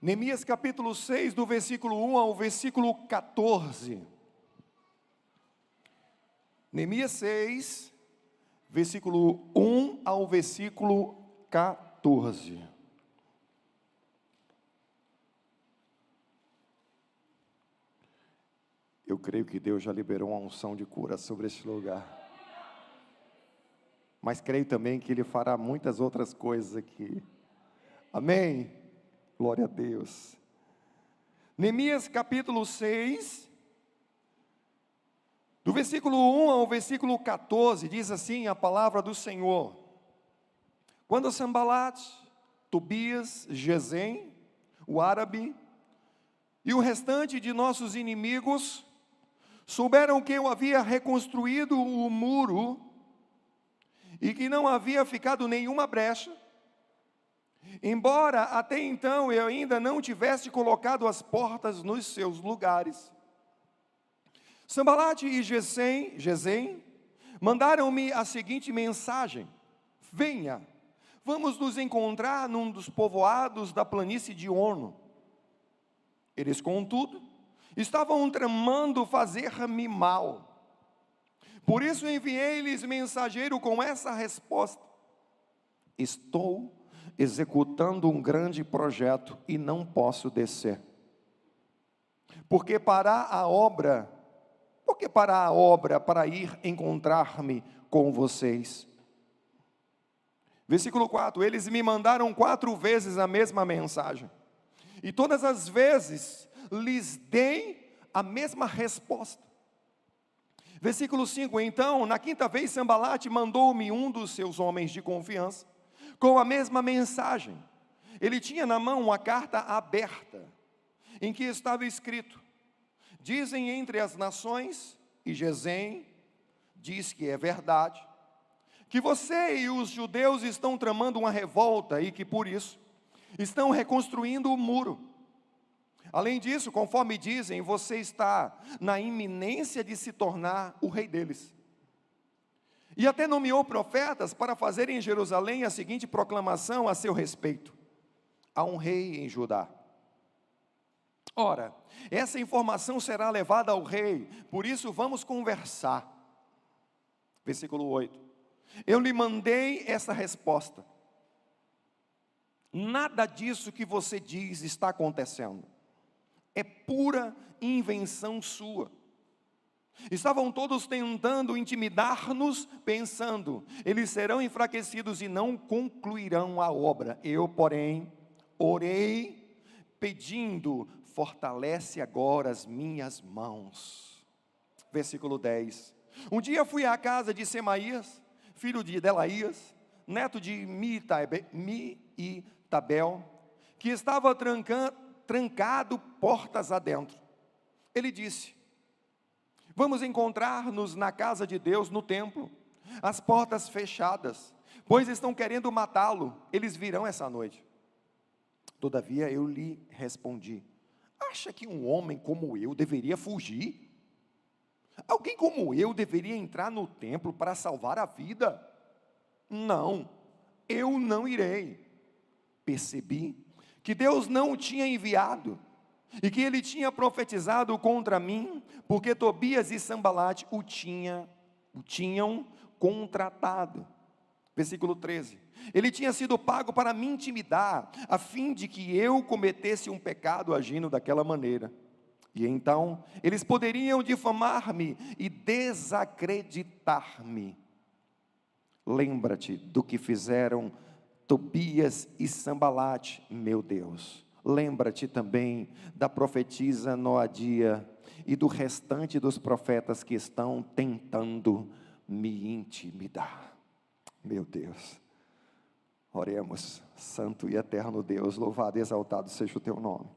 Neemias capítulo 6, do versículo 1 ao versículo 14. Neemias 6, versículo 1 ao versículo 14. Eu creio que Deus já liberou uma unção de cura sobre este lugar. Mas creio também que Ele fará muitas outras coisas aqui. Amém? Glória a Deus. Neemias capítulo 6, do versículo 1 ao versículo 14, diz assim a palavra do Senhor: Quando Sanbalat, Tobias, Gesem, o árabe e o restante de nossos inimigos souberam que eu havia reconstruído o muro e que não havia ficado nenhuma brecha, embora até então eu ainda não tivesse colocado as portas nos seus lugares, Sanbalat e Gesem mandaram-me a seguinte mensagem: venha, vamos nos encontrar num dos povoados da planície de Ono. Eles, contudo, estavam tramando fazer-me mal. Por isso enviei-lhes mensageiro com essa resposta: estou executando um grande projeto e não posso descer. Porque parar a obra para ir encontrar-me com vocês? Versículo 4, eles me mandaram 4 vezes a mesma mensagem, e todas as vezes lhes dei a mesma resposta. Versículo 5, então, na 5ª vez, Sanbalat mandou-me um dos seus homens de confiança, com a mesma mensagem. Ele tinha na mão uma carta aberta, em que estava escrito: dizem entre as nações, e Gesem diz que é verdade, que você e os judeus estão tramando uma revolta e que por isso estão reconstruindo o muro. Além disso, conforme dizem, você está na iminência de se tornar o rei deles. E até nomeou profetas para fazerem em Jerusalém a seguinte proclamação a seu respeito: há um rei em Judá. Ora, essa informação será levada ao rei, por isso vamos conversar. Versículo 8. Eu lhe mandei essa resposta: nada disso que você diz está acontecendo. É pura invenção sua. Estavam todos tentando intimidar-nos, pensando: eles serão enfraquecidos e não concluirão a obra. Eu, porém, orei, pedindo: fortalece agora as minhas mãos. Versículo 10. Um dia fui à casa de Semaías, filho de Delaías, neto de Miitabel, que estava trancado portas adentro. Ele disse: vamos encontrar-nos na casa de Deus, no templo, as portas fechadas, pois estão querendo matá-lo. Eles virão essa noite. Todavia eu lhe respondi: acha que um homem como eu deveria fugir? Alguém como eu deveria entrar no templo para salvar a vida? Não, eu não irei. Percebi que Deus não o tinha enviado, e que ele tinha profetizado contra mim, porque Tobias e Sanbalat o tinham contratado. Versículo 13. Ele tinha sido pago para me intimidar, a fim de que eu cometesse um pecado agindo daquela maneira. E então, eles poderiam difamar-me e desacreditar-me. Lembra-te do que fizeram Tobias e Sanbalat, meu Deus. Lembra-te também da profetisa Noadia e do restante dos profetas que estão tentando me intimidar. Meu Deus. Oremos. Santo e eterno Deus, louvado e exaltado seja o teu nome.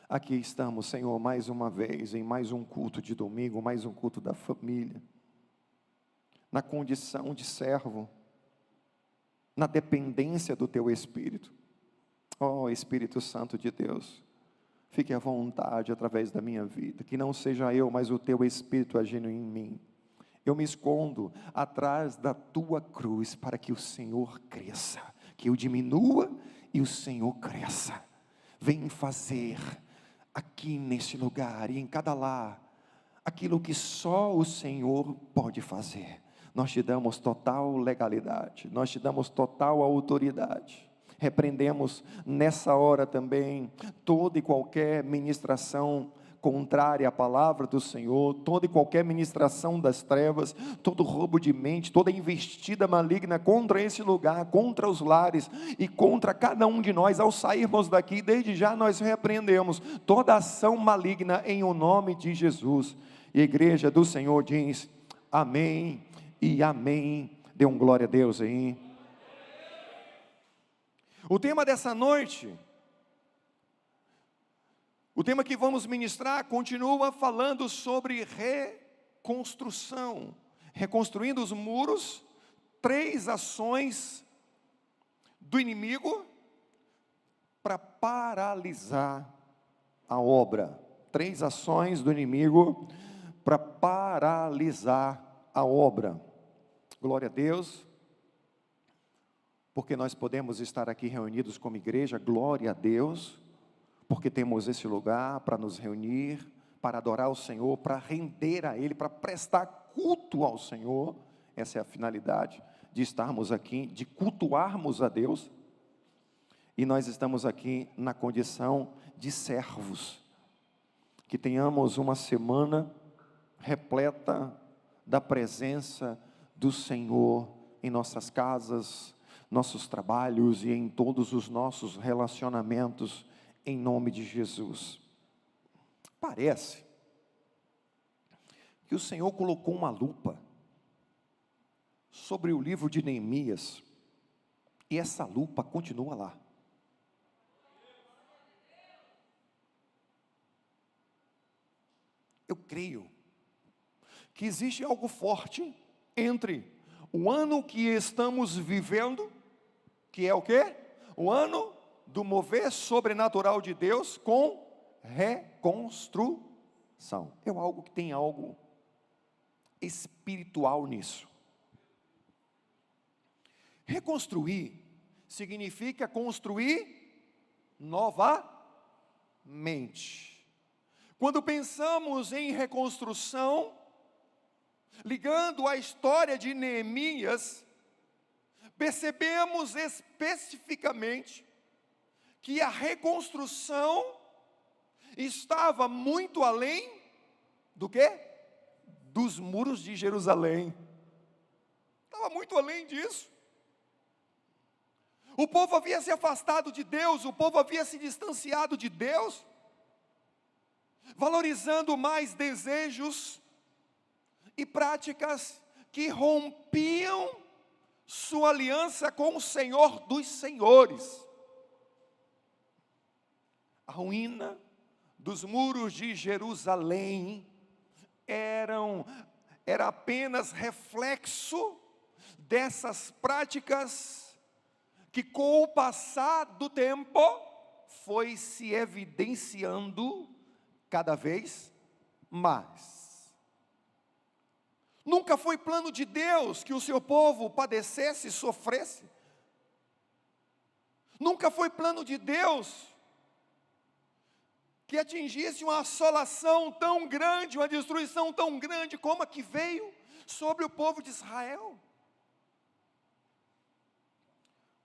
Aqui estamos, Senhor, mais uma vez, em mais um culto de domingo, mais um culto da família, na condição de servo, na dependência do teu Espírito. Oh, Espírito Santo de Deus, fique à vontade através da minha vida, que não seja eu, mas o teu Espírito agindo em mim. Eu me escondo atrás da tua cruz, para que o Senhor cresça, que eu diminua e o Senhor cresça. vem fazer aqui nesse lugar e em cada lar aquilo que só o Senhor pode fazer. Nós te damos total legalidade, nós te damos total autoridade. Repreendemos nessa hora também toda e qualquer ministração contrária à palavra do Senhor, toda e qualquer ministração das trevas, todo roubo de mente, toda investida maligna contra esse lugar, contra os lares e contra cada um de nós. Ao sairmos daqui, desde já nós repreendemos toda ação maligna em o nome de Jesus. E a igreja do Senhor diz amém e amém. Dê um glória a Deus aí. O tema dessa noite, o tema que vamos ministrar, continua falando sobre reconstrução. Reconstruindo os muros, 3 ações do inimigo para paralisar a obra. 3 ações do inimigo para paralisar a obra. Glória a Deus, porque nós podemos estar aqui reunidos como igreja, glória a Deus, porque temos esse lugar para nos reunir, para adorar o Senhor, para render a Ele, para prestar culto ao Senhor. Essa é a finalidade de estarmos aqui, de cultuarmos a Deus. E nós estamos aqui na condição de servos. Que tenhamos uma semana repleta da presença do Senhor em nossas casas, nossos trabalhos e em todos os nossos relacionamentos, em nome de Jesus. Parece que o Senhor colocou uma lupa sobre o livro de Neemias, e essa lupa continua lá. Eu creio que existe algo forte entre o ano que estamos vivendo, que é o quê? O ano do mover sobrenatural de Deus com reconstrução. É algo que tem algo espiritual nisso. Reconstruir significa construir novamente. Quando pensamos em reconstrução, ligando a história de Neemias, percebemos especificamente que a reconstrução estava muito além do quê? Dos muros de Jerusalém. Estava muito além disso. O povo havia se afastado de Deus, o povo havia se distanciado de Deus, valorizando mais desejos e práticas que rompiam sua aliança com o Senhor dos Senhores. A ruína dos muros de Jerusalém era apenas reflexo dessas práticas que, com o passar do tempo, foi se evidenciando cada vez mais. Nunca foi plano de Deus que o seu povo padecesse e sofresse. Nunca foi plano de Deus que atingisse uma assolação tão grande, uma destruição tão grande como a que veio sobre o povo de Israel.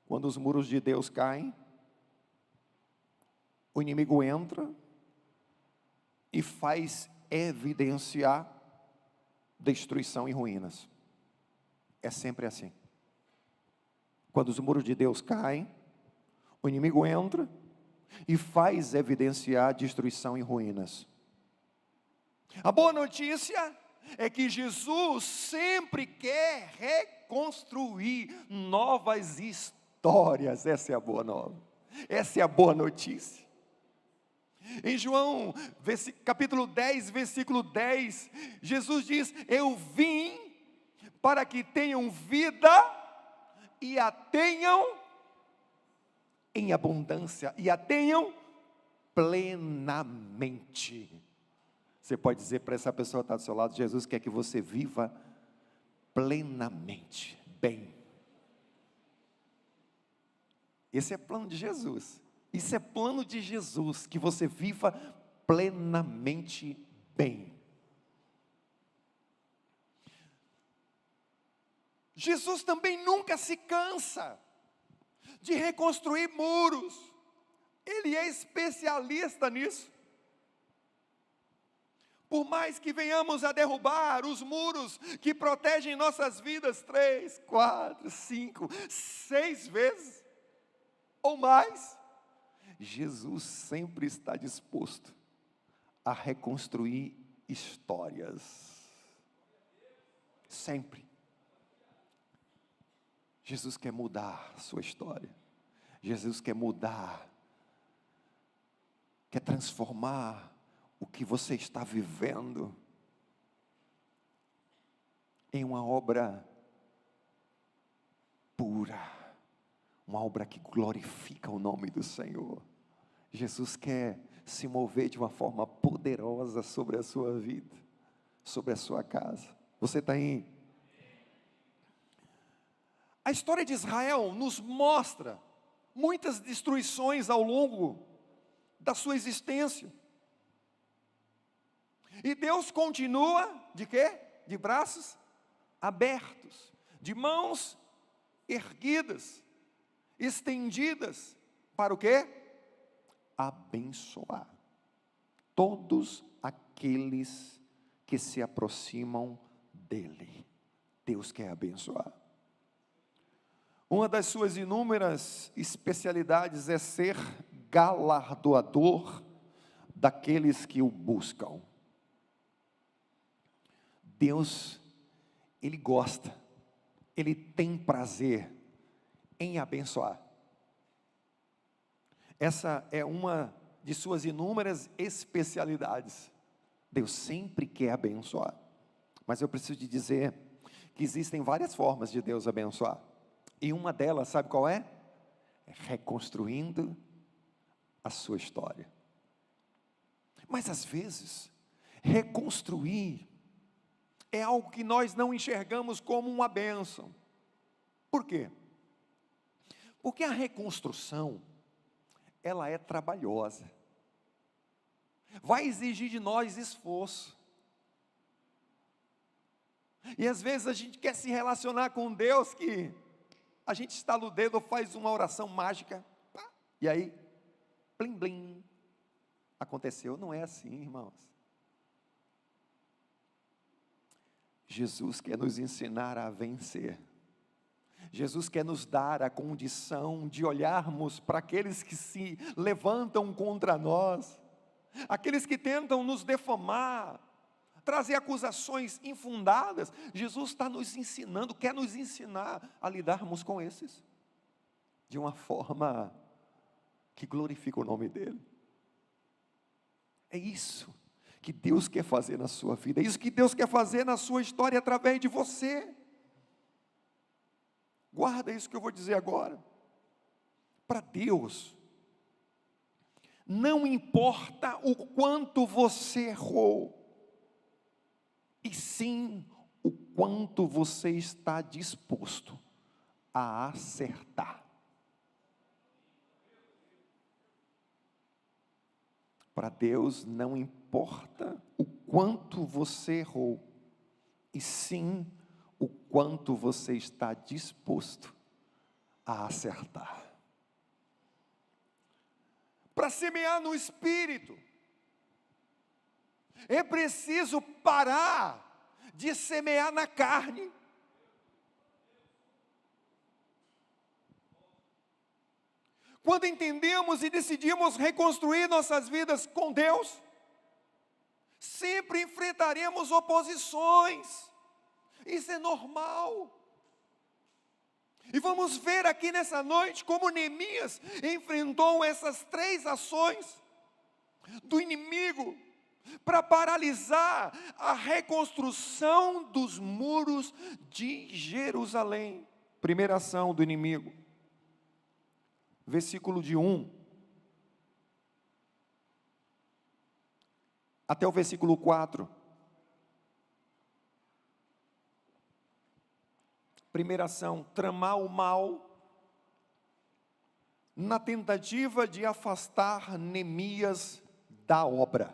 Quando os muros de Deus caem, o inimigo entra e faz evidenciar destruição e ruínas. É sempre assim. Quando os muros de Deus caem, o inimigo entra e faz evidenciar destruição e ruínas. A boa notícia é que Jesus sempre quer reconstruir novas histórias. Essa é a boa nova. Essa é a boa notícia. Em João, capítulo 10, versículo 10, Jesus diz: eu vim para que tenham vida e a tenham em abundância, e a tenham plenamente. Você pode dizer para essa pessoa que está do seu lado: Jesus quer que você viva plenamente, bem. Esse é o plano de Jesus. Isso é plano de Jesus, que você viva plenamente bem. Jesus também nunca se cansa de reconstruir muros. Ele é especialista nisso. Por mais que venhamos a derrubar os muros que protegem nossas vidas 3, 4, 5, 6 vezes ou mais, Jesus sempre está disposto a reconstruir histórias. Sempre. Jesus quer mudar a sua história. Jesus quer mudar, quer transformar o que você está vivendo em uma obra pura, uma obra que glorifica o nome do Senhor. Jesus quer se mover de uma forma poderosa sobre a sua vida, sobre a sua casa. Você está aí? A história de Israel nos mostra muitas destruições ao longo da sua existência. E Deus continua, de quê? De braços abertos, de mãos erguidas, estendidas, para o quê? Abençoar todos aqueles que se aproximam dEle. Deus quer abençoar. Uma das suas inúmeras especialidades é ser galardoador daqueles que o buscam. Deus, Ele gosta, Ele tem prazer em abençoar. Essa é uma de suas inúmeras especialidades. Deus sempre quer abençoar. Mas eu preciso te dizer que existem várias formas de Deus abençoar. E uma delas, sabe qual é? É reconstruindo a sua história. Mas às vezes, reconstruir é algo que nós não enxergamos como uma bênção. Por quê? Porque a reconstrução, ela é trabalhosa. Vai exigir de nós esforço. E às vezes a gente quer se relacionar com Deus que a gente estala o dedo, faz uma oração mágica, e aí, plim, plim, aconteceu. Não é assim, irmãos. Jesus quer nos ensinar a vencer. Jesus quer nos dar a condição de olharmos para aqueles que se levantam contra nós, aqueles que tentam nos defamar, trazer acusações infundadas. Jesus está nos ensinando, quer nos ensinar a lidarmos com esses, de uma forma que glorifica o nome dEle. É isso que Deus quer fazer na sua vida, é isso que Deus quer fazer na sua história através de você. Guarda isso que eu vou dizer agora. Para Deus, não importa o quanto você errou, e sim o quanto você está disposto a acertar. Para Deus não importa o quanto você errou, e sim o quanto você está disposto a acertar. Para semear no Espírito, é preciso parar de semear na carne. Quando entendemos e decidimos reconstruir nossas vidas com Deus, sempre enfrentaremos oposições. Isso é normal. E vamos ver aqui nessa noite como Neemias enfrentou essas 3 ações do inimigo para paralisar a reconstrução dos muros de Jerusalém. Primeira ação do inimigo, versículo de 1 até o versículo 4. Primeira ação, tramar o mal na tentativa de afastar Neemias da obra.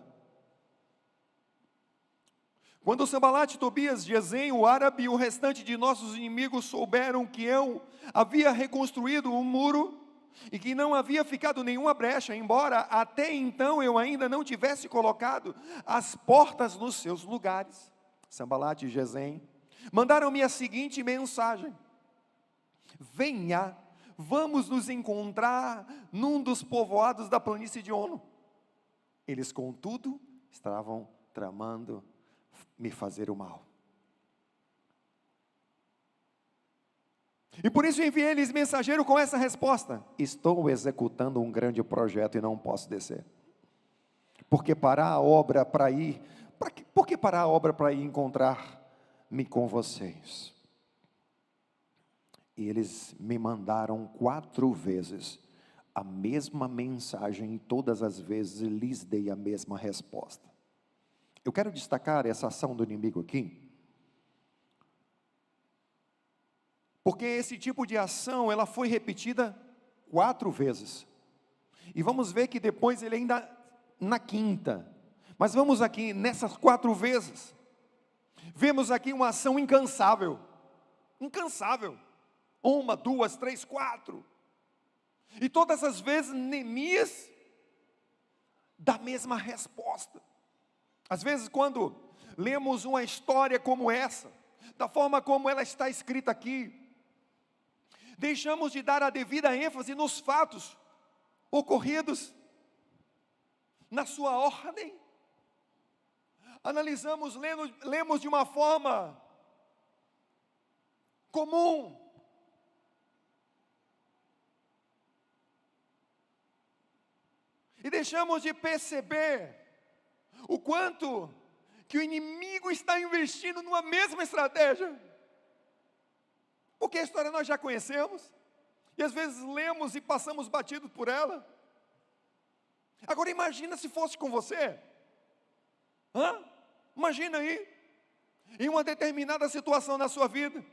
Quando Sanbalate, Tobias, Gesem, o árabe e o restante de nossos inimigos souberam que eu havia reconstruído o muro e que não havia ficado nenhuma brecha, embora até então eu ainda não tivesse colocado as portas nos seus lugares, Sanbalate e Gesem mandaram-me a seguinte mensagem: venha, vamos nos encontrar num dos povoados da planície de Ono. Eles, contudo, estavam tramando me fazer o mal. E por isso enviei-lhes mensageiro com essa resposta: estou executando um grande projeto e não posso descer. Porque parar a obra para ir, por que parar a obra para ir encontrar-me com vocês? E eles me mandaram 4 vezes a mesma mensagem, e todas as vezes lhes dei a mesma resposta. Eu quero destacar essa ação do inimigo aqui, porque esse tipo de ação, ela foi repetida 4 vezes, e vamos ver que depois ele ainda, na quinta, mas vamos aqui, nessas 4 vezes, vemos aqui uma ação incansável, 1, 2, 3, 4, e todas as vezes Neemias dá a mesma resposta. Às vezes, quando lemos uma história como essa, da forma como ela está escrita aqui, deixamos de dar a devida ênfase nos fatos ocorridos na sua ordem. Analisamos, lemos de uma forma comum. E deixamos de perceber o quanto que o inimigo está investindo numa mesma estratégia. Porque a história nós já conhecemos, e às vezes lemos e passamos batidos por ela. Agora imagina se fosse com você. Imagina aí, em uma determinada situação na sua vida,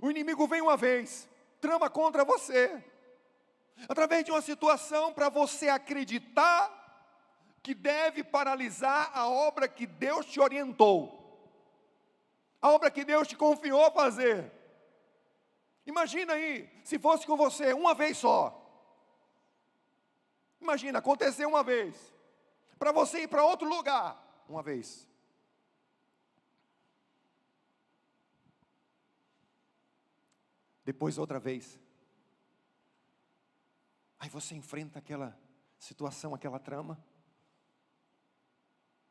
o inimigo vem uma vez, trama contra você, através de uma situação para você acreditar que deve paralisar a obra que Deus te orientou, a obra que Deus te confiou a fazer. Imagina aí, se fosse com você uma vez só. Imagina, aconteceu uma vez, para você ir para outro lugar, uma vez. Depois outra vez. Aí você enfrenta aquela situação, aquela trama.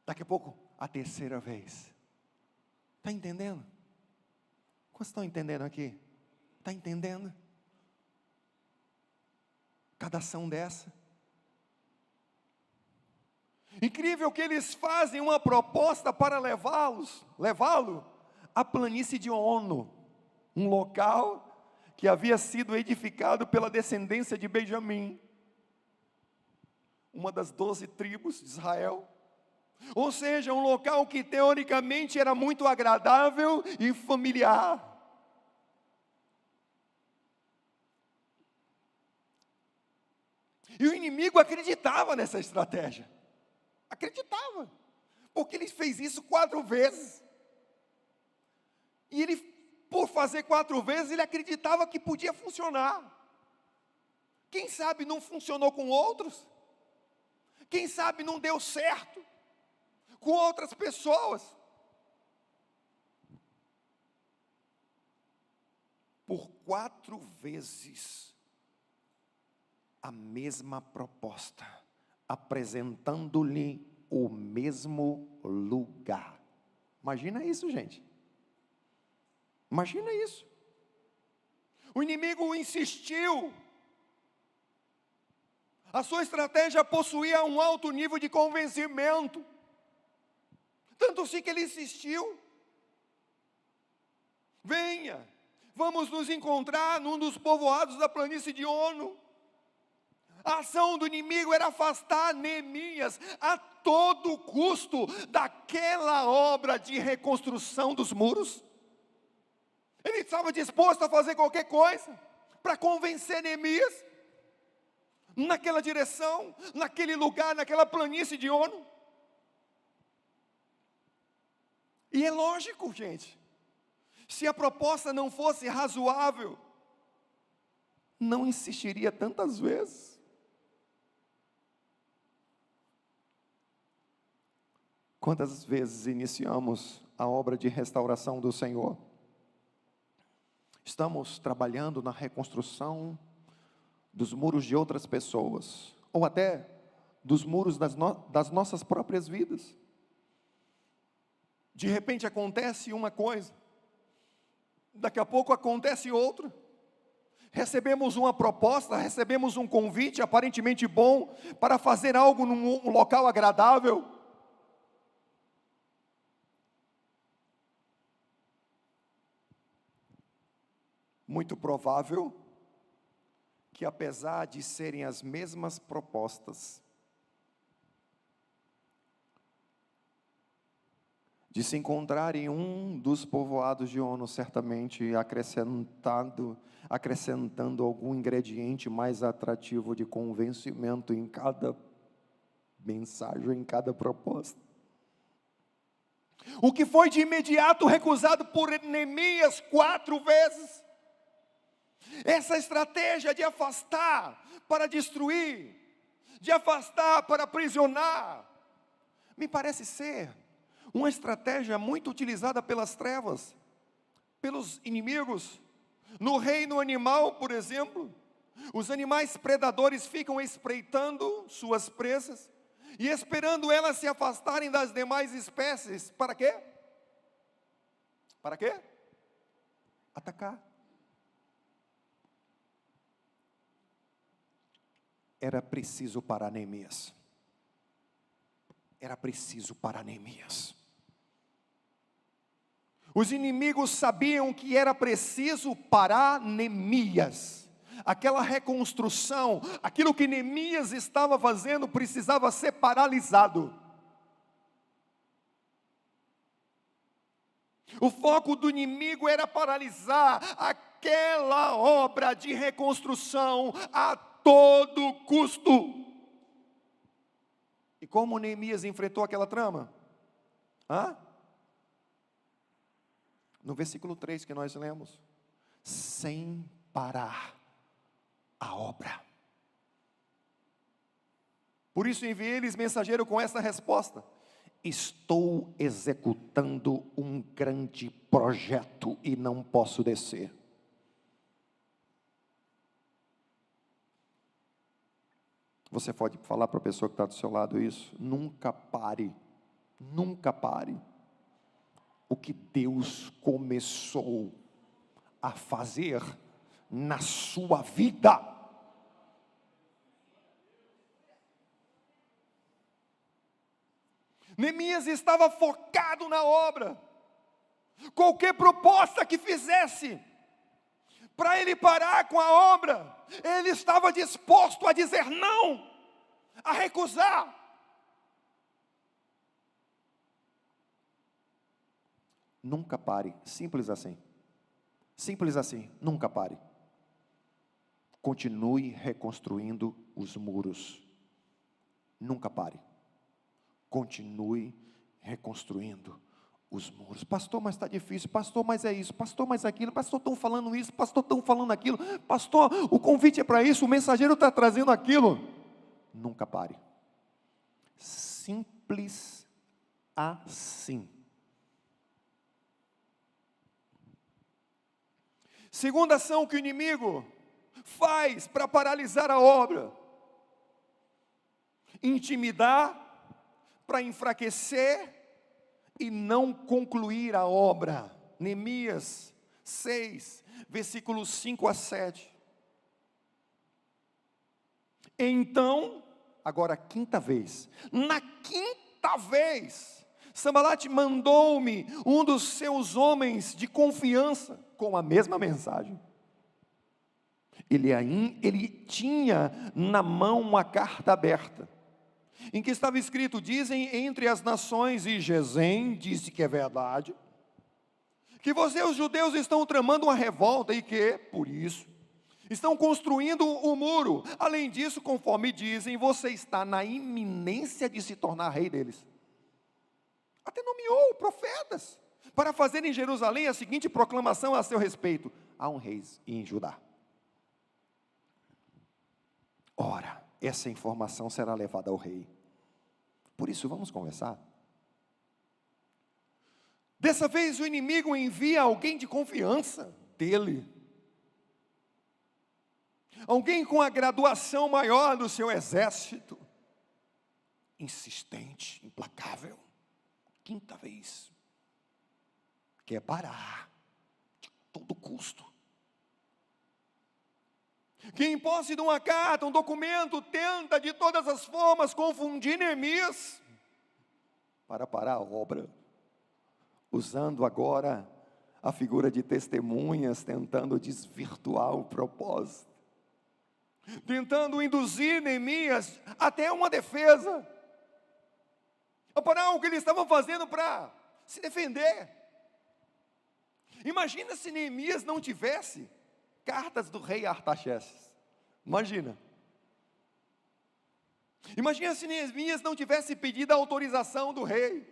Daqui a pouco, a terceira vez. Está entendendo? Quantos estão entendendo aqui? Está entendendo? Cada ação dessa. Incrível que eles fazem uma proposta para levá-lo à planície de Ono, um local que havia sido edificado pela descendência de Benjamim, uma das 12 tribos de Israel. Ou seja, um local que teoricamente era muito agradável e familiar. E o inimigo acreditava nessa estratégia. Acreditava. Porque ele fez isso 4 vezes. E ele, por fazer 4 vezes, ele acreditava que podia funcionar. Quem sabe não funcionou com outros? Quem sabe não deu certo com outras pessoas? Por 4 vezes, a mesma proposta, apresentando-lhe o mesmo lugar. Imagina isso, gente. Imagina isso. O inimigo insistiu. A sua estratégia possuía um alto nível de convencimento. Tanto assim que ele insistiu. Venha, vamos nos encontrar num dos povoados da planície de Ono. A ação do inimigo era afastar Neemias a todo custo daquela obra de reconstrução dos muros. Ele estava disposto a fazer qualquer coisa para convencer Neemias. naquela direção, naquele lugar, naquela planície de Ono. E é lógico, gente, se a proposta não fosse razoável, não insistiria tantas vezes. Quantas vezes iniciamos a obra de restauração do Senhor? Estamos trabalhando na reconstrução dos muros de outras pessoas, ou até dos muros das nossas próprias vidas. De repente acontece uma coisa, daqui a pouco acontece outra. Recebemos uma proposta, recebemos um convite aparentemente bom para fazer algo num local agradável. Muito provável que, apesar de serem as mesmas propostas, de se encontrar em um dos povoados de Ono, certamente acrescentando algum ingrediente mais atrativo de convencimento em cada mensagem, em cada proposta. O que foi de imediato recusado por Neemias 4 vezes. Essa estratégia de afastar para destruir, de afastar para aprisionar, me parece ser uma estratégia muito utilizada pelas trevas, pelos inimigos. No reino animal, por exemplo, os animais predadores ficam espreitando suas presas e esperando elas se afastarem das demais espécies. Para quê? Para quê? Atacar. Era preciso para Neemias. Era preciso para Neemias. Os inimigos sabiam que era preciso para Neemias. Aquela reconstrução, aquilo que Neemias estava fazendo precisava ser paralisado. O foco do inimigo era paralisar aquela obra de reconstrução a todo custo. E como Neemias enfrentou aquela trama? No versículo 3 que nós lemos: sem parar a obra. Por isso enviei-lhes mensageiro com essa resposta: estou executando um grande projeto e não posso descer. Você pode falar para a pessoa que está do seu lado isso? Nunca pare, nunca pare. O que Deus começou a fazer na sua vida. Neemias estava focado na obra. Qualquer proposta que fizesse, para ele parar com a obra, ele estava disposto a dizer não, a recusar. Nunca pare, simples assim. Simples assim, nunca pare. Continue reconstruindo os muros. Nunca pare. Continue reconstruindo os muros. Pastor, mas está difícil. Pastor, mas é isso. Pastor, mas é aquilo. Pastor, estão falando isso. Pastor, estão falando aquilo. Pastor, o convite é para isso. O mensageiro está trazendo aquilo. Nunca pare. Simples assim. Segunda ação que o inimigo faz para paralisar a obra: intimidar, para enfraquecer e não concluir a obra. Neemias 6, versículos 5 a 7. Então, agora a quinta vez, na quinta vez, Sanbalate mandou-me um dos seus homens de confiança, com a mesma mensagem. Ele tinha na mão uma carta aberta, em que estava escrito: dizem entre as nações, e Gesem disse que é verdade, que vocês os judeus estão tramando uma revolta, e que, por isso, Estão construindo o muro. Além disso, conforme dizem, você está na iminência de se tornar rei deles. Até nomeou profetas para fazer em Jerusalém a seguinte proclamação a seu respeito: há um rei em Judá. Ora, essa informação será levada ao rei. Por isso, vamos conversar. Dessa vez o inimigo envia alguém de confiança dele. Alguém com a graduação maior do seu exército. Insistente, implacável. Quinta vez. Quer parar de todo custo. Que em posse de uma carta, um documento, tenta de todas as formas confundir Neemias para parar a obra, usando agora a figura de testemunhas, tentando desvirtuar o propósito, tentando induzir Neemias até uma defesa, para algo que eles estavam fazendo para se defender. Imagina se Neemias não tivesse cartas do rei Artaxerxes. Imagina se Neemias não tivesse pedido a autorização do rei.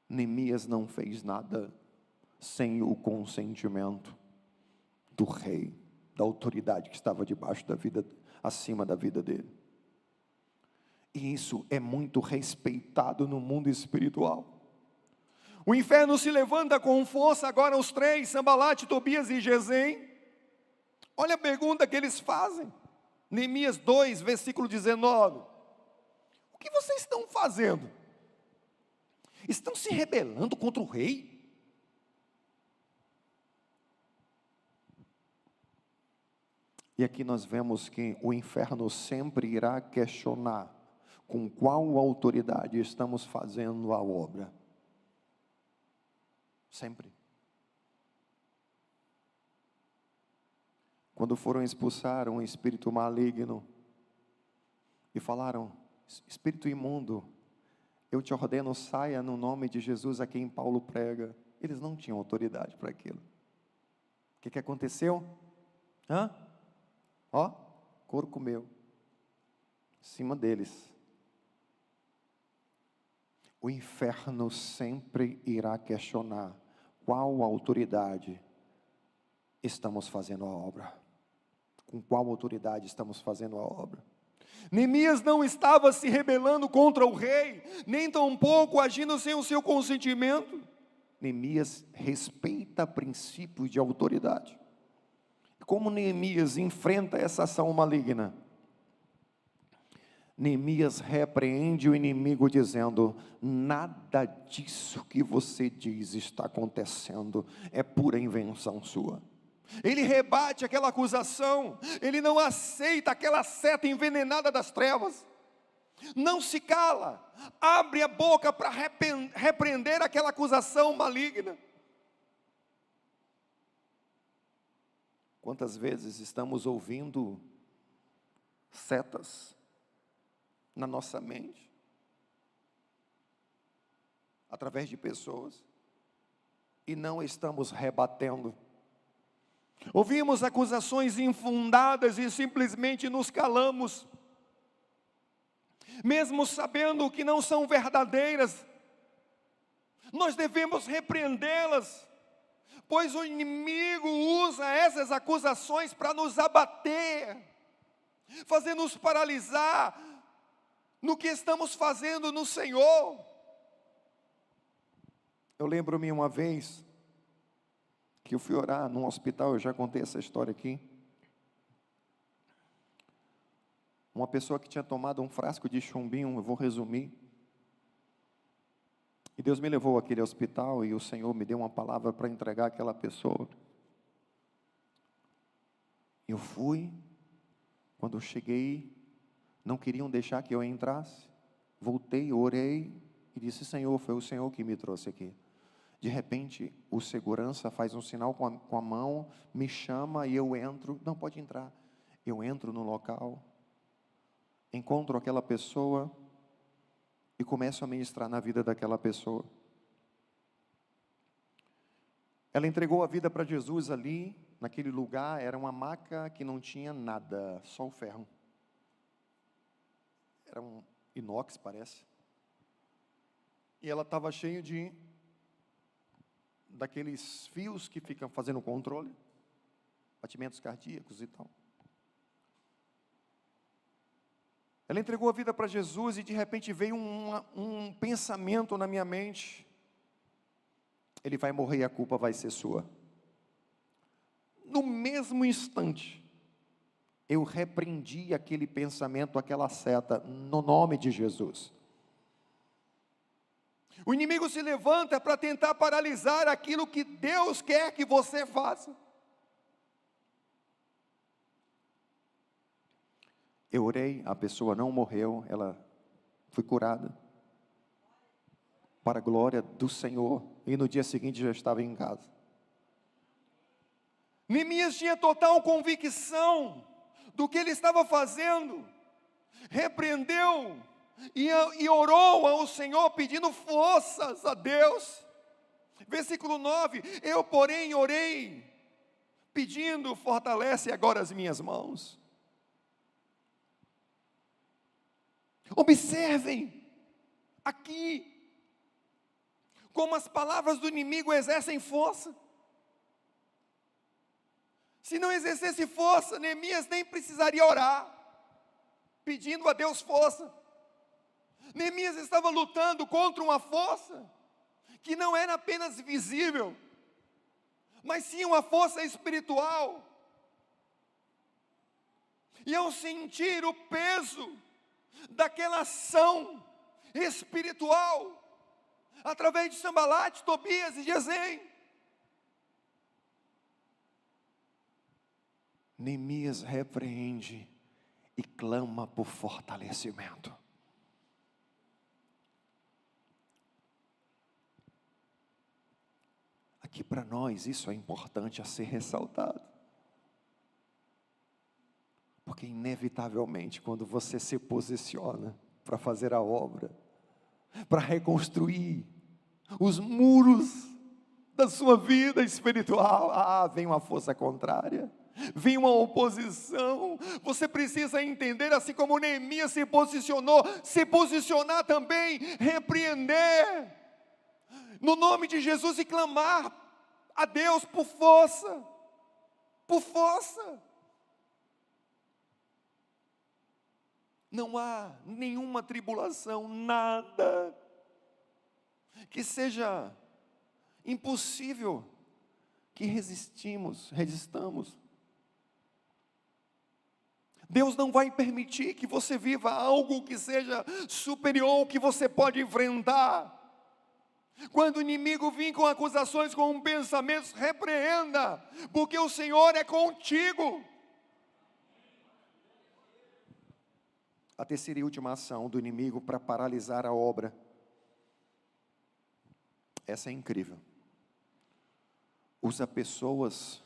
Neemias não fez nada sem o consentimento do rei, da autoridade que estava debaixo da vida, acima da vida dele. E isso é muito respeitado no mundo espiritual. O inferno se levanta com força agora, os três, Sanbalate, Tobias e Gesem. Olha a pergunta que eles fazem. Neemias 2, versículo 19. O que vocês estão fazendo? Estão se rebelando contra o rei? E aqui nós vemos que o inferno sempre irá questionar com qual autoridade estamos fazendo a obra. Sempre. Quando foram expulsar um espírito maligno e falaram: espírito imundo, eu te ordeno, saia no nome de Jesus a quem Paulo prega. Eles não tinham autoridade para aquilo. O que aconteceu? Couro comeu. Em cima deles. O inferno sempre irá questionar qual autoridade estamos fazendo a obra. Com qual autoridade estamos fazendo a obra. Neemias não estava se rebelando contra o rei, nem tampouco agindo sem o seu consentimento. Neemias respeita princípios de autoridade. Como Neemias enfrenta essa ação maligna? Neemias repreende o inimigo dizendo: nada disso que você diz está acontecendo, é pura invenção sua. Ele rebate aquela acusação, ele não aceita aquela seta envenenada das trevas, não se cala, abre a boca para repreender aquela acusação maligna. Quantas vezes estamos ouvindo setas na nossa mente, através de pessoas, e não estamos rebatendo. Ouvimos acusações infundadas e simplesmente nos calamos, mesmo sabendo que não são verdadeiras. Nós devemos repreendê-las, pois o inimigo usa essas acusações para nos abater, fazer-nos paralisar no que estamos fazendo no Senhor. Eu lembro-me uma vez que eu fui orar num hospital, eu já contei essa história aqui. Uma pessoa que tinha tomado um frasco de chumbinho, eu vou resumir. E Deus me levou àquele hospital e o Senhor me deu uma palavra para entregar àquela pessoa. Eu fui, quando eu cheguei, não queriam deixar que eu entrasse. Voltei, orei e disse: Senhor, foi o Senhor que me trouxe aqui. De repente, o segurança faz um sinal com a mão, me chama e eu entro. Não, pode entrar. Eu entro no local, encontro aquela pessoa e começo a ministrar na vida daquela pessoa. Ela entregou a vida para Jesus ali, naquele lugar. Era uma maca que não tinha nada, só o ferro. Era um inox, parece. E ela estava cheia daqueles fios que ficam fazendo controle, batimentos cardíacos e tal. Ela entregou a vida para Jesus e de repente veio um pensamento na minha mente: ele vai morrer e a culpa vai ser sua. No mesmo instante, eu repreendi aquele pensamento, aquela seta, no nome de Jesus. O inimigo se levanta para tentar paralisar aquilo que Deus quer que você faça. Eu orei, a pessoa não morreu, ela foi curada, para a glória do Senhor, e no dia seguinte já estava em casa. Neemias tinha total convicção do que ele estava fazendo, repreendeu e orou ao Senhor pedindo forças a Deus. Versículo 9: eu porém orei, pedindo, fortalece agora as minhas mãos. Observem aqui como as palavras do inimigo exercem força. Se não exercesse força, Neemias nem precisaria orar, pedindo a Deus força. Neemias estava lutando contra uma força que não era apenas visível, mas sim uma força espiritual. E ao sentir o peso daquela ação espiritual, através de Sambalate, Tobias e Gesem, Neemias repreende e clama por fortalecimento. Aqui para nós isso é importante a ser ressaltado. Porque inevitavelmente quando você se posiciona para fazer a obra, para reconstruir os muros da sua vida espiritual, vem uma força contrária, vem uma oposição. Você precisa entender, assim como Neemias se posicionou, se posicionar também, repreender no nome de Jesus e clamar a Deus por força, por força. Não há nenhuma tribulação, nada que seja impossível que resistamos. Deus não vai permitir que você viva algo que seja superior ao que você pode enfrentar. Quando o inimigo vir com acusações, com pensamentos, repreenda, porque o Senhor é contigo. A terceira e última ação do inimigo para paralisar a obra, essa é incrível. Usa pessoas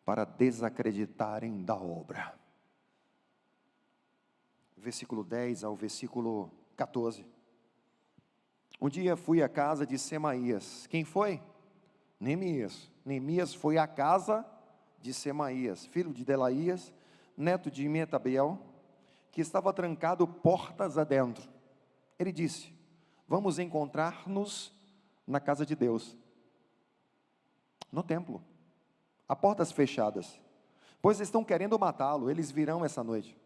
para desacreditarem da obra. Versículo 10 ao versículo 14. Um dia fui à casa de Semaías. Quem foi? Neemias. Neemias foi à casa de Semaías, filho de Delaías, neto de Metabel, que estava trancado portas adentro. Ele disse: vamos encontrar-nos na casa de Deus, no templo, a portas fechadas, pois estão querendo matá-lo, eles virão essa noite.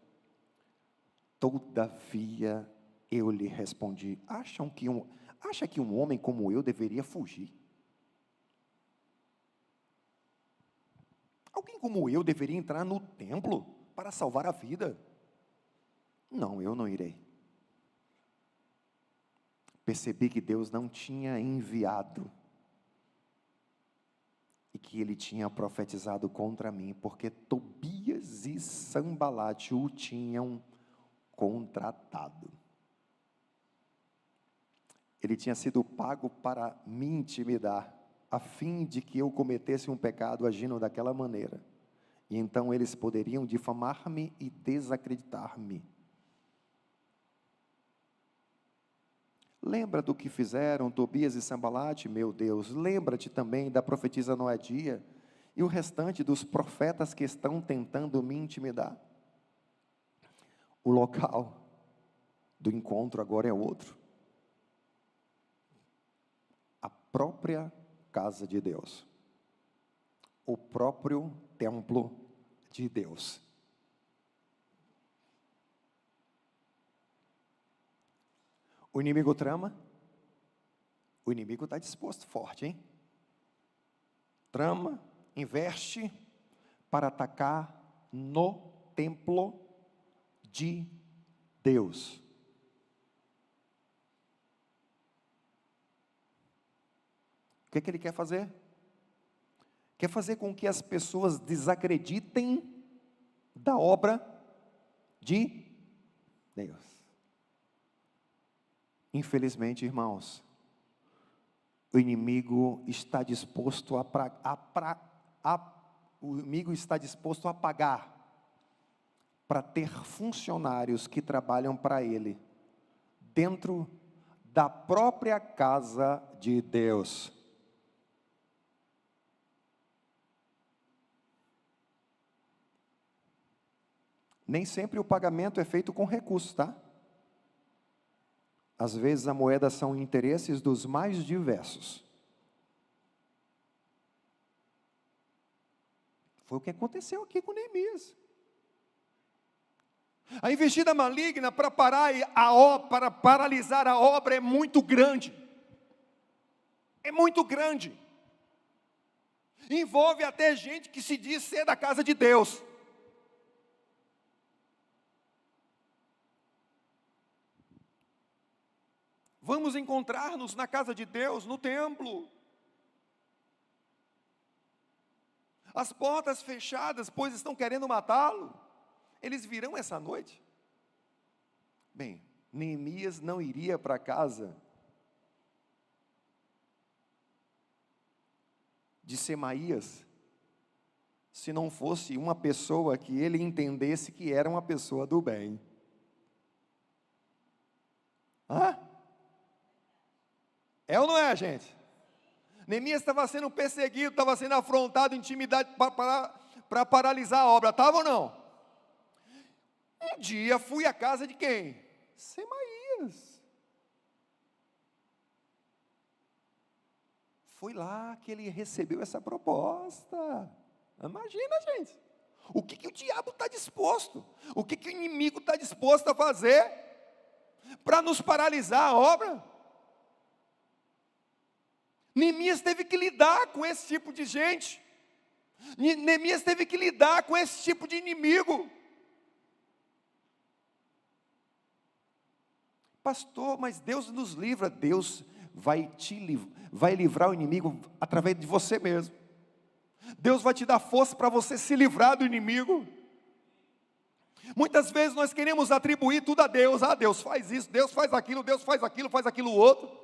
Todavia eu lhe respondi: acha que um homem como eu deveria fugir? Alguém como eu deveria entrar no templo para salvar a vida? Não, eu não irei. Percebi que Deus não tinha enviado e que ele tinha profetizado contra mim, porque Tobias e Sambalate o tinham contratado. Ele tinha sido pago para me intimidar, a fim de que eu cometesse um pecado agindo daquela maneira. E então eles poderiam difamar-me e desacreditar-me. Lembra do que fizeram Tobias e Sambalate, meu Deus. Lembra-te também da profetisa Noadia e o restante dos profetas que estão tentando me intimidar. O local do encontro agora é outro. A própria casa de Deus. O próprio templo de Deus. O inimigo trama. O inimigo está disposto, forte, hein? Trama, investe para atacar no templo de Deus. O que é que ele quer fazer? Quer fazer com que as pessoas desacreditem da obra de Deus. Infelizmente, irmãos, o inimigo está disposto a pagar para ter funcionários que trabalham para ele, dentro da própria casa de Deus. Nem sempre o pagamento é feito com recursos, tá? Às vezes a moeda são interesses dos mais diversos. Foi o que aconteceu aqui com Neemias. A investida maligna para paralisar a obra é muito grande. É muito grande. Envolve até gente que se diz ser da casa de Deus. Vamos encontrar-nos na casa de Deus, no templo. As portas fechadas, pois estão querendo matá-lo. Eles virão essa noite? Bem, Neemias não iria para casa de Semaías, se não fosse uma pessoa que ele entendesse que era uma pessoa do bem. É ou não é, gente? Neemias estava sendo perseguido, estava sendo afrontado, intimidado para paralisar a obra, estava ou não? Um dia fui à casa de quem? Semaías. Foi lá que ele recebeu essa proposta. Imagina, gente. O que o diabo está disposto? O que o inimigo está disposto a fazer para nos paralisar a obra? Neemias teve que lidar com esse tipo de gente. Neemias teve que lidar com esse tipo de inimigo. Pastor, mas Deus nos livra. Deus vai livrar o inimigo através de você mesmo. Deus vai te dar força para você se livrar do inimigo. Muitas vezes nós queremos atribuir tudo a Deus. Deus faz isso, Deus faz aquilo outro.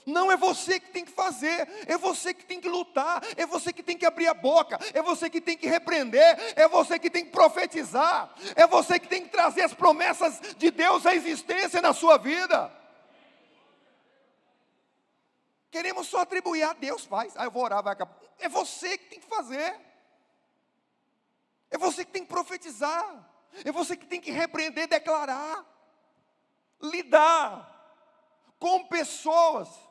Não, é você que tem que fazer, é você que tem que lutar, é você que tem que abrir a boca, é você que tem que repreender, é você que tem que profetizar, é você que tem que trazer as promessas de Deus à existência na sua vida. Queremos só atribuir a Deus faz, eu vou orar, vai acabar. É você que tem que fazer, é você que tem que profetizar, é você que tem que repreender, declarar, lidar com pessoas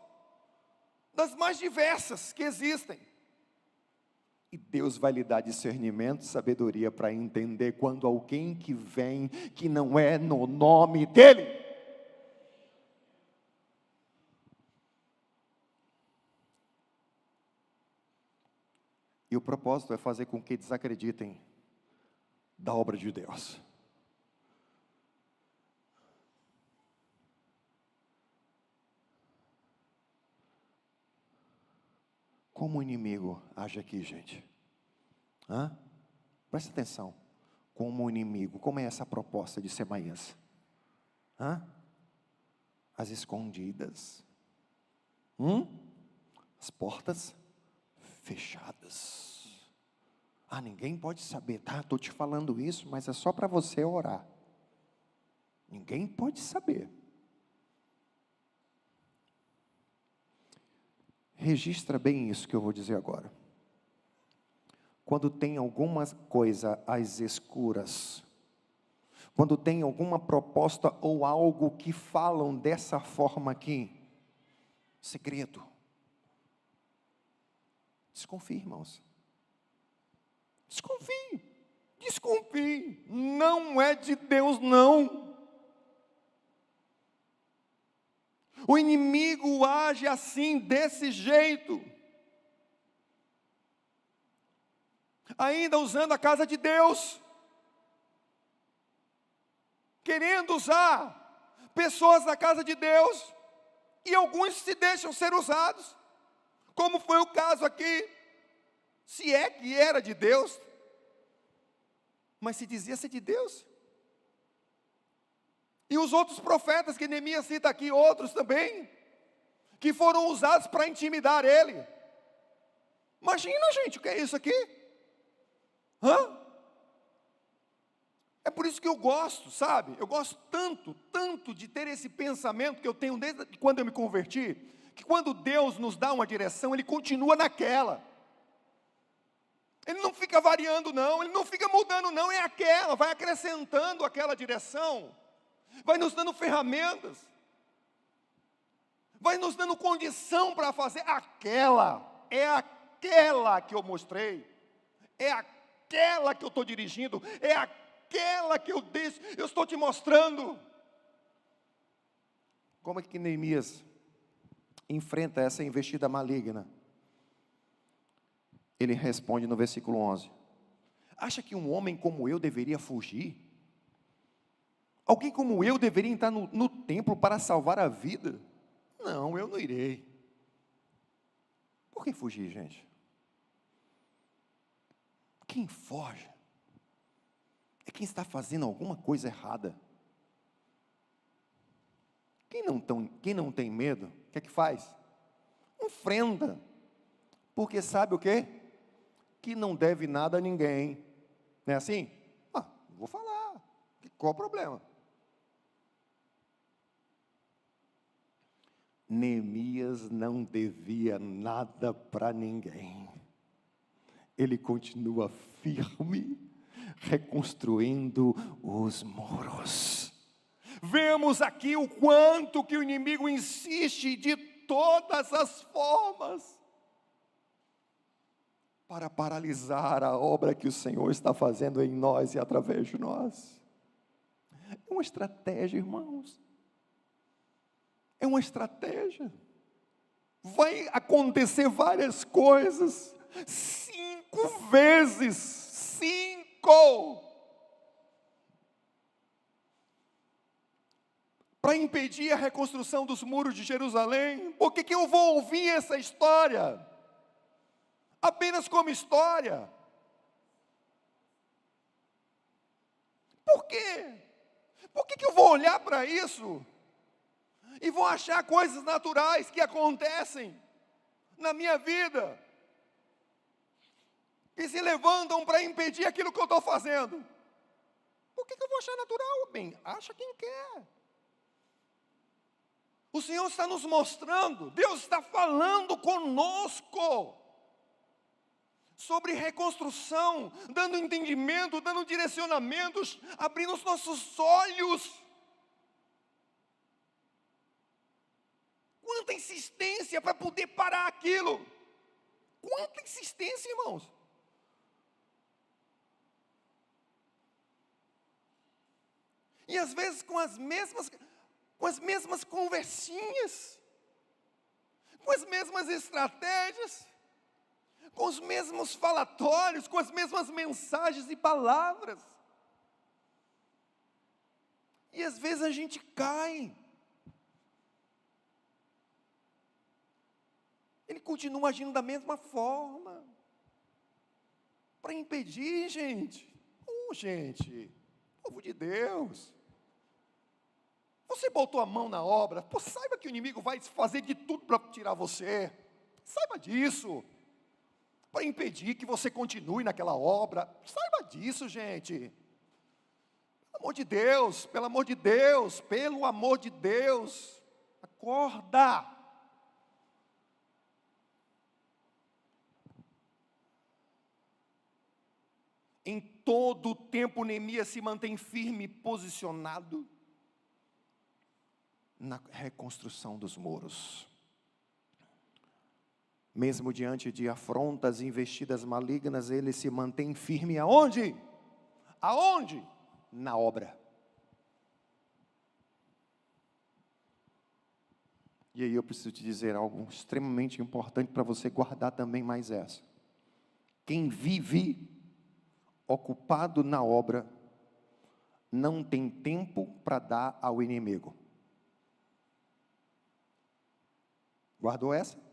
das mais diversas que existem. E Deus vai lhe dar discernimento, sabedoria para entender quando alguém que vem, que não é no nome dEle. E o propósito é fazer com que desacreditem da obra de Deus. Como o inimigo age aqui, gente? Presta atenção. Como o inimigo, como é essa proposta de Semaías? As escondidas. As portas fechadas. Ninguém pode saber, tá? Estou te falando isso, mas é só para você orar. Ninguém pode saber. Registra bem isso que eu vou dizer agora. Quando tem alguma coisa às escuras, quando tem alguma proposta ou algo que falam dessa forma aqui, segredo, desconfie, irmãos. Desconfie, não é de Deus não. O inimigo age assim, desse jeito, ainda usando a casa de Deus, querendo usar pessoas da casa de Deus, e alguns se deixam ser usados, como foi o caso aqui, se é que era de Deus, mas se dizia ser de Deus. E os outros profetas que Neemias cita aqui, outros também, que foram usados para intimidar ele. Imagina, gente, o que é isso aqui? É por isso que eu gosto, sabe? Eu gosto tanto de ter esse pensamento que eu tenho desde quando eu me converti, que quando Deus nos dá uma direção, Ele continua naquela. Ele não fica variando não, Ele não fica mudando não, é aquela, vai acrescentando aquela direção, vai nos dando ferramentas, vai nos dando condição para fazer aquela, é aquela que eu mostrei, é aquela que eu estou dirigindo, é aquela que eu disse, eu estou te mostrando. Como é que Neemias enfrenta essa investida maligna? Ele responde no versículo 11: acha que um homem como eu deveria fugir? Alguém como eu deveria entrar no templo para salvar a vida? Não, eu não irei. Por que fugir, gente? Quem foge é quem está fazendo alguma coisa errada. Quem não tem medo, o que é que faz? Enfrenta. Porque sabe o quê? Que não deve nada a ninguém. Não é assim? Vou falar. Qual o problema? Neemias não devia nada para ninguém. Ele continua firme, reconstruindo os muros. Vemos aqui o quanto que o inimigo insiste de todas as formas para paralisar a obra que o Senhor está fazendo em nós e através de nós. É uma estratégia, irmãos. É uma estratégia. Vai acontecer várias coisas. 5 vezes. 5. Para impedir a reconstrução dos muros de Jerusalém. Por que eu vou ouvir essa história? Apenas como história. Por quê? Por que eu vou olhar para isso e vou achar coisas naturais que acontecem na minha vida e se levantam para impedir aquilo que eu estou fazendo? Por que eu vou achar natural? Bem, acha quem quer. O Senhor está nos mostrando, Deus está falando conosco sobre reconstrução, dando entendimento, dando direcionamentos, abrindo os nossos olhos. Quanta insistência para poder parar aquilo. Quanta insistência, irmãos. E às vezes com as mesmas conversinhas, com as mesmas estratégias, com os mesmos falatórios, com as mesmas mensagens e palavras. E às vezes a gente cai. Ele continua agindo da mesma forma. Para impedir, gente. Gente, povo de Deus. Você botou a mão na obra, saiba que o inimigo vai fazer de tudo para tirar você. Saiba disso. Para impedir que você continue naquela obra. Saiba disso, gente. Pelo amor de Deus, pelo amor de Deus, pelo amor de Deus. Acorda. Em todo o tempo, Neemias se mantém firme, posicionado na reconstrução dos muros. Mesmo diante de afrontas e investidas malignas, ele se mantém firme aonde? Aonde? Na obra. E aí eu preciso te dizer algo extremamente importante para você guardar também mais essa. Quem vive ocupado na obra não tem tempo para dar ao inimigo. Guardou essa?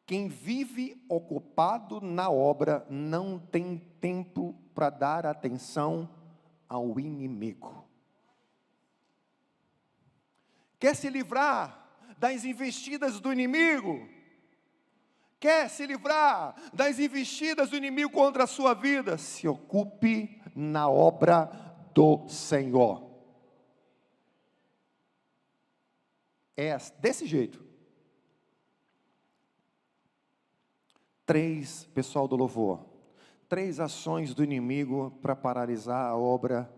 Quem vive ocupado na obra não tem tempo para dar atenção ao inimigo. Quer se livrar das investidas do inimigo? Quer se livrar das investidas do inimigo contra a sua vida? Se ocupe na obra do Senhor. É desse jeito. 3, pessoal do louvor, 3 ações do inimigo para paralisar a obra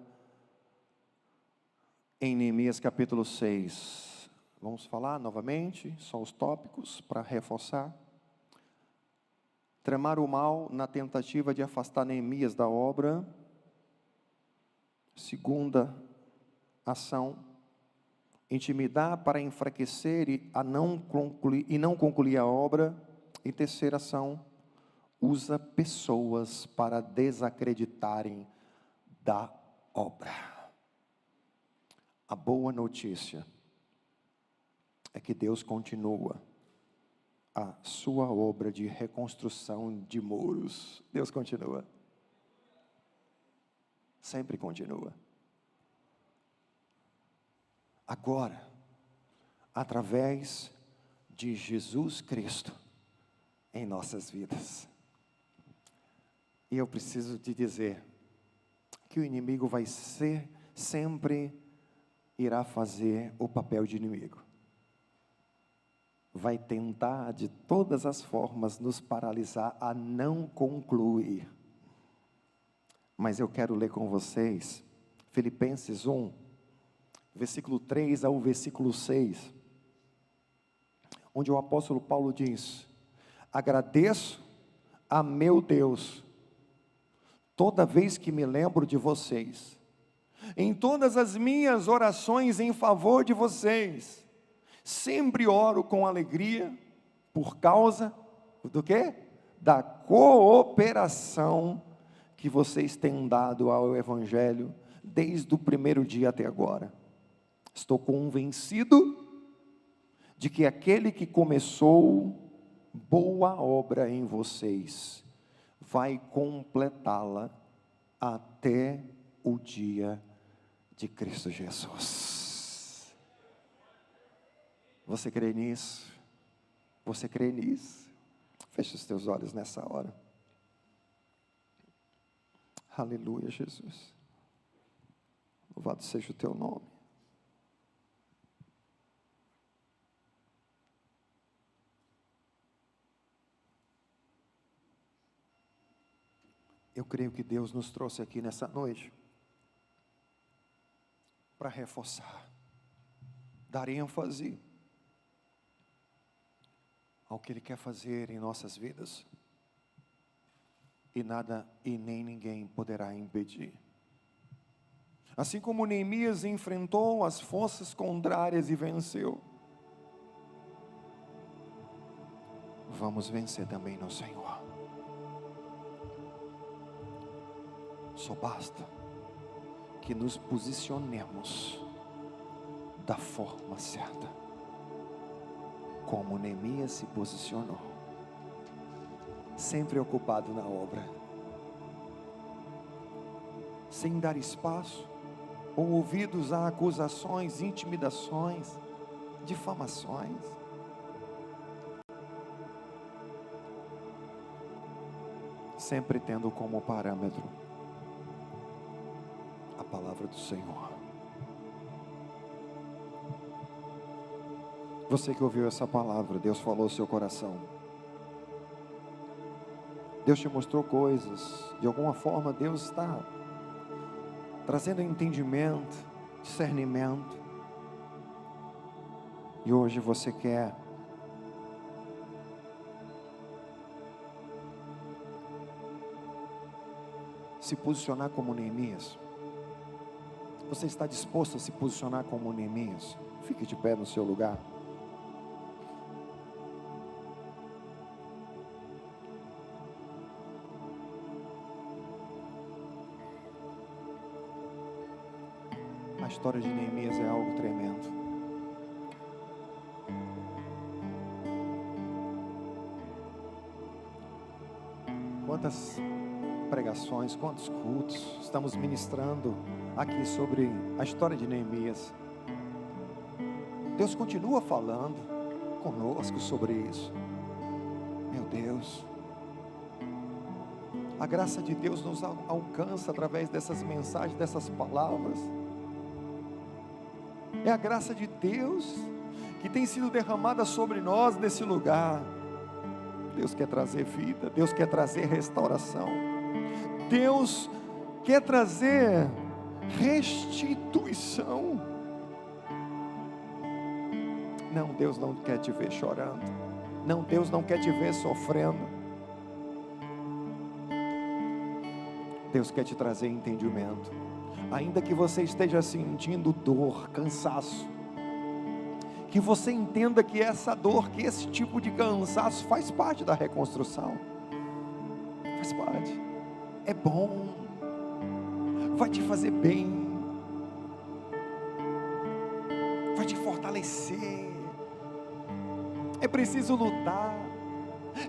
em Neemias capítulo 6. Vamos falar novamente, só os tópicos para reforçar. Tramar o mal na tentativa de afastar Neemias da obra. Segunda ação, intimidar para enfraquecer e não concluir a obra. E terceira ação, usa pessoas para desacreditarem da obra. A boa notícia é que Deus continua a sua obra de reconstrução de muros. Deus continua. Sempre continua. Agora, através de Jesus Cristo em nossas vidas. E eu preciso te dizer que o inimigo vai sempre irá fazer o papel de inimigo. Vai tentar de todas as formas nos paralisar a não concluir. Mas eu quero ler com vocês Filipenses 1, versículo 3 ao versículo 6, onde o apóstolo Paulo diz: agradeço a meu Deus toda vez que me lembro de vocês, em todas as minhas orações em favor de vocês, sempre oro com alegria, por causa do quê? Da cooperação que vocês têm dado ao Evangelho, desde o primeiro dia até agora. Estou convencido de que aquele que começou boa obra em vocês vai completá-la até o dia de Cristo Jesus. Você crê nisso? Você crê nisso? Feche os teus olhos nessa hora. Aleluia, Jesus. Louvado seja o teu nome. Eu creio que Deus nos trouxe aqui nessa noite para reforçar, dar ênfase ao que Ele quer fazer em nossas vidas, e nada e nem ninguém poderá impedir. Assim como Neemias enfrentou as forças contrárias e venceu, vamos vencer também no Senhor. Só basta que nos posicionemos da forma certa, como Neemias se posicionou, sempre ocupado na obra, sem dar espaço ou ouvidos a acusações, intimidações, difamações. Sempre tendo como parâmetro a palavra do Senhor. Você que ouviu essa palavra, Deus falou ao seu coração. Deus te mostrou coisas, de alguma forma Deus está trazendo entendimento, discernimento, e hoje você quer se posicionar como Neemias. Você está disposto a se posicionar como Neemias? Fique de pé no seu lugar. A história de Neemias é algo tremendo. Quantas pregações, quantos cultos estamos ministrando aqui sobre a história de Neemias. Deus continua falando conosco sobre isso. Meu Deus, a graça de Deus nos alcança através dessas mensagens, dessas palavras. É a graça de Deus que tem sido derramada sobre nós nesse lugar. Deus quer trazer vida, Deus quer trazer restauração, Deus quer trazer restituição. Não, Deus não quer te ver chorando. Não, Deus não quer te ver sofrendo. Deus quer te trazer entendimento. Ainda que você esteja sentindo dor, cansaço, que você entenda que essa dor, que esse tipo de cansaço faz parte da reconstrução. Faz parte. É bom. Vai te fazer bem. Vai te fortalecer. É preciso lutar.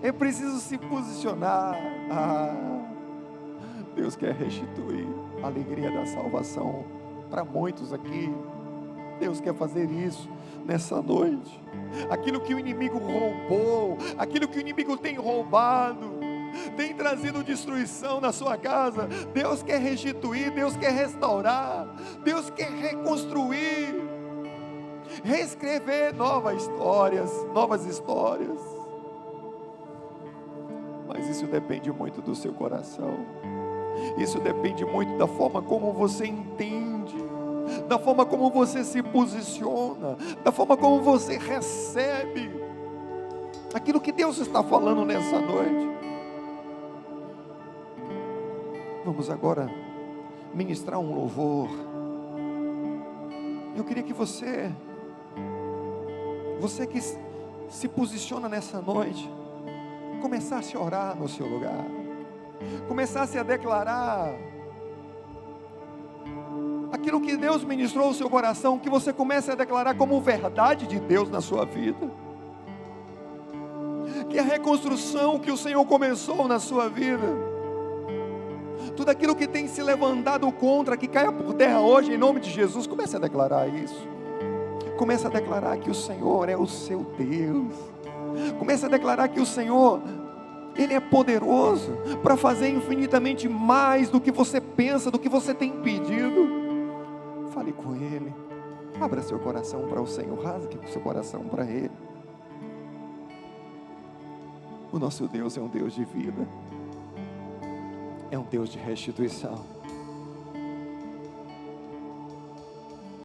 É preciso se posicionar. Deus quer restituir a alegria da salvação para muitos aqui. Deus quer fazer isso nessa noite. Aquilo que o inimigo roubou, aquilo que o inimigo tem roubado, tem trazido destruição na sua casa, Deus quer restituir, Deus quer restaurar, Deus quer reconstruir, reescrever novas histórias. Mas isso depende muito do seu coração. Isso depende muito da forma como você entende, da forma como você se posiciona, da forma como você recebe aquilo que Deus está falando nessa noite. Vamos agora ministrar um louvor. Eu queria que você que se posiciona nessa noite, começasse a orar no seu lugar, começasse a declarar aquilo que Deus ministrou ao seu coração, que você comece a declarar como verdade de Deus na sua vida, que a reconstrução que o Senhor começou na sua vida, tudo aquilo que tem se levantado contra, que caia por terra hoje, em nome de Jesus. Comece a declarar isso. Comece a declarar que o Senhor é o seu Deus. Comece a declarar que o Senhor, Ele é poderoso para fazer infinitamente mais do que você pensa, do que você tem pedido. Fale com Ele. Abra seu coração para o Senhor. Rasgue o seu coração para Ele. O nosso Deus é um Deus de vida. É um Deus de restituição.